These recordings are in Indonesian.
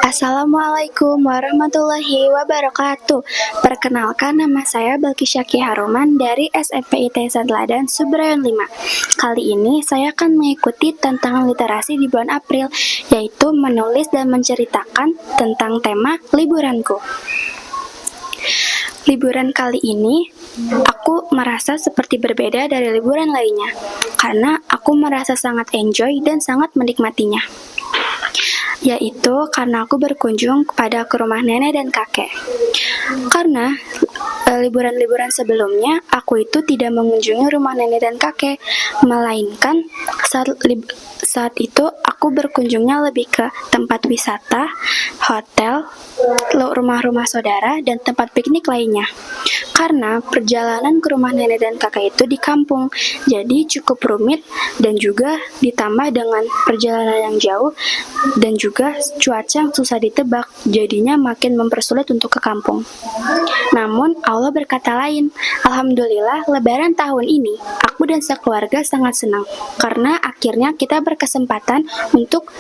Assalamualaikum warahmatullahi wabarakatuh. Perkenalkan, nama saya Balki Syaki Haruman dari SMP ITS Teladan Subrayan 5. Kali ini saya akan mengikuti tantangan literasi di bulan April, yaitu menulis dan menceritakan tentang tema liburanku. Liburan kali ini, aku merasa seperti berbeda dari liburan lainnya, karena aku merasa sangat enjoy dan sangat menikmatinya. Yaitu karena aku berkunjung ke rumah nenek dan kakek. Karena liburan-liburan sebelumnya, aku itu tidak mengunjungi rumah nenek dan kakek, melainkan saat itu aku berkunjungnya lebih ke tempat wisata, hotel, rumah-rumah saudara, dan tempat piknik lainnya. Karena perjalanan ke rumah nenek dan kakek itu di kampung, jadi cukup rumit dan juga ditambah dengan perjalanan yang jauh dan juga cuaca yang susah ditebak, jadinya makin mempersulit untuk ke kampung. Namun Allah berkata lain. Alhamdulillah, Lebaran tahun ini aku dan sekeluarga sangat senang karena akhirnya kita berkesempatan untuk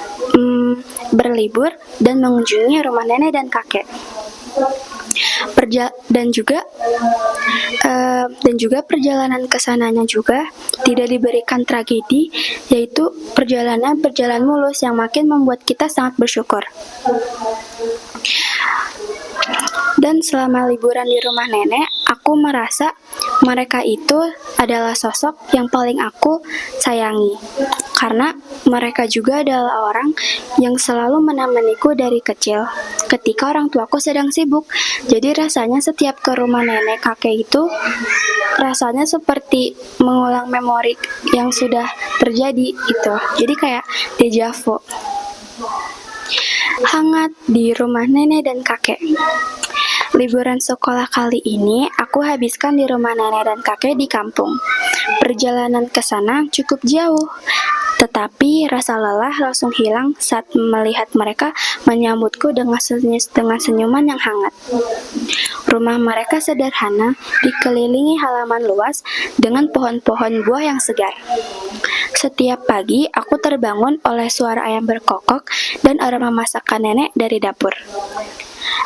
berlibur dan mengunjungi rumah nenek dan kakek. Dan juga perjalanan ke sananya juga tidak diberikan tragedi, yaitu perjalanan berjalan mulus yang makin membuat kita sangat bersyukur. Dan selama liburan di rumah nenek, aku merasa mereka itu adalah sosok yang paling aku sayangi. Karena mereka juga adalah orang yang selalu menemaniku dari kecil ketika orang tuaku sedang sibuk. Jadi rasanya setiap ke rumah nenek kakek itu rasanya seperti mengulang memori yang sudah terjadi itu. Jadi kayak deja vu. Hangat di rumah nenek dan kakek. Liburan sekolah kali ini aku habiskan di rumah nenek dan kakek di kampung. Perjalanan ke sana cukup jauh, tetapi rasa lelah langsung hilang saat melihat mereka menyambutku dengan senyuman yang hangat. Rumah mereka sederhana, dikelilingi halaman luas dengan pohon-pohon buah yang segar. Setiap pagi, aku terbangun oleh suara ayam berkokok dan aroma masakan nenek dari dapur.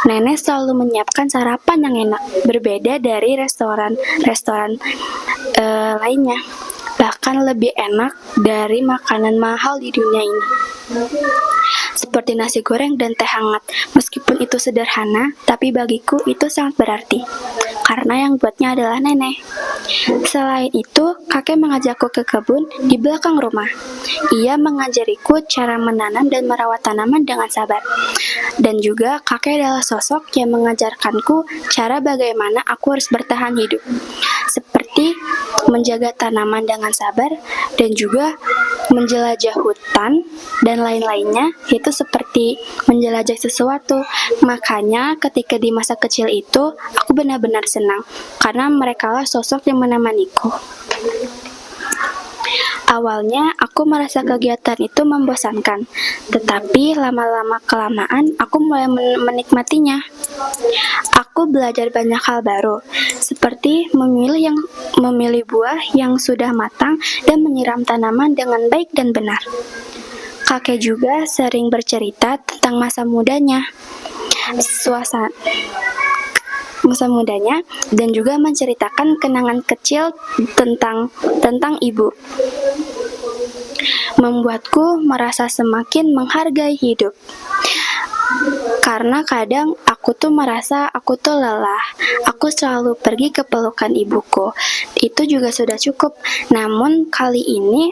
Nenek selalu menyiapkan sarapan yang enak, berbeda dari restoran lainnya. Bahkan lebih enak dari makanan mahal di dunia ini. Seperti nasi goreng dan teh hangat. Meskipun itu sederhana, tapi bagiku itu sangat berarti. Karena yang buatnya adalah nenek. Selain itu, kakek mengajakku ke kebun di belakang rumah. Ia mengajariku cara menanam dan merawat tanaman dengan sabar. Dan juga kakek adalah sosok yang mengajarkanku cara bagaimana aku harus bertahan hidup. Seperti menjaga tanaman dengan sabar dan juga menjelajah hutan dan lain-lainnya, itu seperti menjelajah sesuatu. Makanya ketika di masa kecil itu aku benar-benar senang karena merekalah sosok yang menemaniku. Awalnya aku merasa kegiatan itu membosankan, tetapi lama-kelamaan aku mulai menikmatinya. Aku belajar banyak hal baru, seperti memilih buah yang sudah matang dan menyiram tanaman dengan baik dan benar. Kakek juga sering bercerita tentang masa mudanya, dan juga menceritakan kenangan kecil tentang ibu. Membuatku merasa semakin menghargai hidup. Karena kadang aku tuh merasa aku tuh lelah. Aku selalu pergi ke pelukan ibuku. Itu juga sudah cukup. Namun kali ini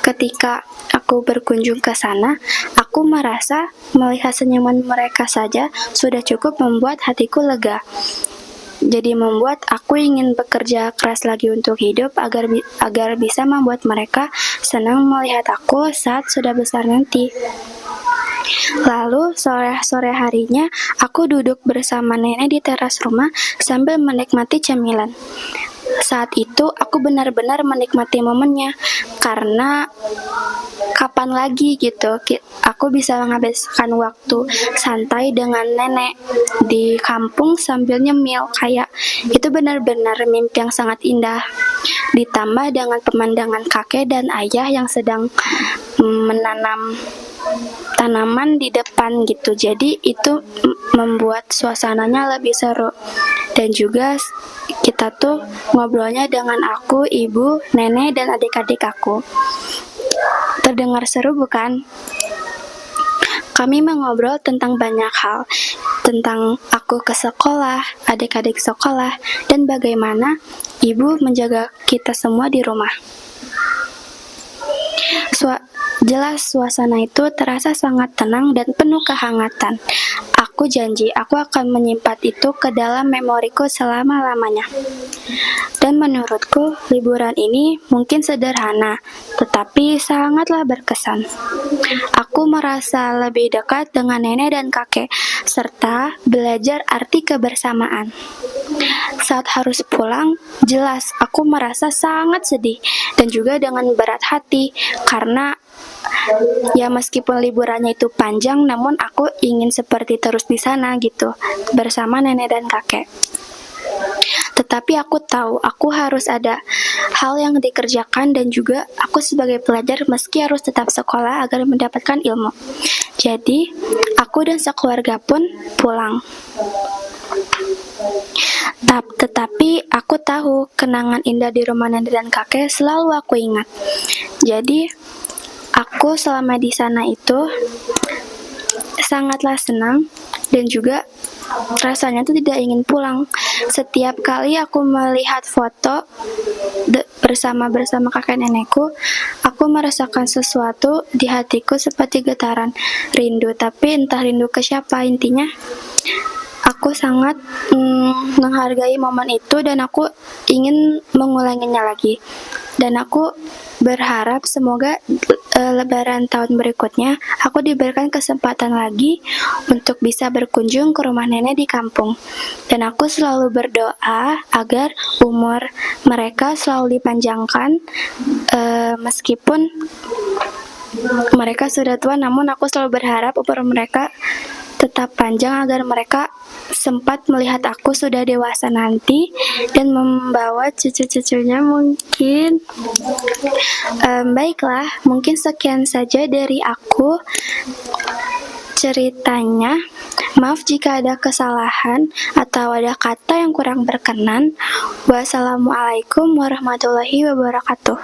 ketika aku berkunjung ke sana, aku merasa melihat senyuman mereka saja sudah cukup membuat hatiku lega. Jadi membuat aku ingin bekerja keras lagi untuk hidup agar bisa membuat mereka senang melihat aku saat sudah besar nanti. Lalu sore harinya aku duduk bersama nenek di teras rumah sambil menikmati cemilan. Saat itu aku benar-benar menikmati momennya, karena kapan lagi gitu aku bisa menghabiskan waktu santai dengan nenek di kampung sambil nyemil. Kayak itu benar-benar mimpi yang sangat indah, ditambah dengan pemandangan kakek dan ayah yang sedang menanam tanaman di depan gitu. Jadi itu membuat suasananya lebih seru. Dan juga kita tuh ngobrolnya dengan aku, ibu, nenek, dan adik-adik aku. Terdengar seru bukan? Kami mengobrol tentang banyak hal, tentang aku ke sekolah, adik-adik sekolah, dan bagaimana ibu menjaga kita semua di rumah. Jelas suasana itu terasa sangat tenang dan penuh kehangatan. Aku janji aku akan menyimpan itu ke dalam memoriku selama-lamanya. Dan menurutku, liburan ini mungkin sederhana, tetapi sangatlah berkesan. Aku merasa lebih dekat dengan nenek dan kakek, serta belajar arti kebersamaan. Saat harus pulang, jelas aku merasa sangat sedih dan juga dengan berat hati, karena ya meskipun liburannya itu panjang, namun aku ingin seperti terus di sana gitu, bersama nenek dan kakek. Tetapi aku tahu aku harus ada hal yang dikerjakan, dan juga aku sebagai pelajar meski harus tetap sekolah agar mendapatkan ilmu. Jadi, aku dan sekeluarga pun pulang. Tetapi aku tahu kenangan indah di rumah nenek dan kakek selalu aku ingat. Jadi, aku selama di sana itu sangatlah senang dan juga rasanya tuh tidak ingin pulang. Setiap kali aku melihat foto bersama kakek nenekku, aku merasakan sesuatu di hatiku seperti getaran rindu, tapi entah rindu ke siapa. Intinya aku sangat menghargai momen itu dan aku ingin mengulanginya lagi. Dan aku berharap semoga lebaran tahun berikutnya aku diberikan kesempatan lagi untuk bisa berkunjung ke rumah nenek di kampung. Dan aku selalu berdoa agar umur mereka selalu dipanjangkan, meskipun mereka sudah tua, namun aku selalu berharap umur mereka tetap panjang agar mereka sempat melihat aku sudah dewasa nanti dan membawa cucu-cucunya mungkin. Baiklah, mungkin sekian saja dari aku ceritanya. Maaf jika ada kesalahan atau ada kata yang kurang berkenan. Wassalamualaikum warahmatullahi wabarakatuh.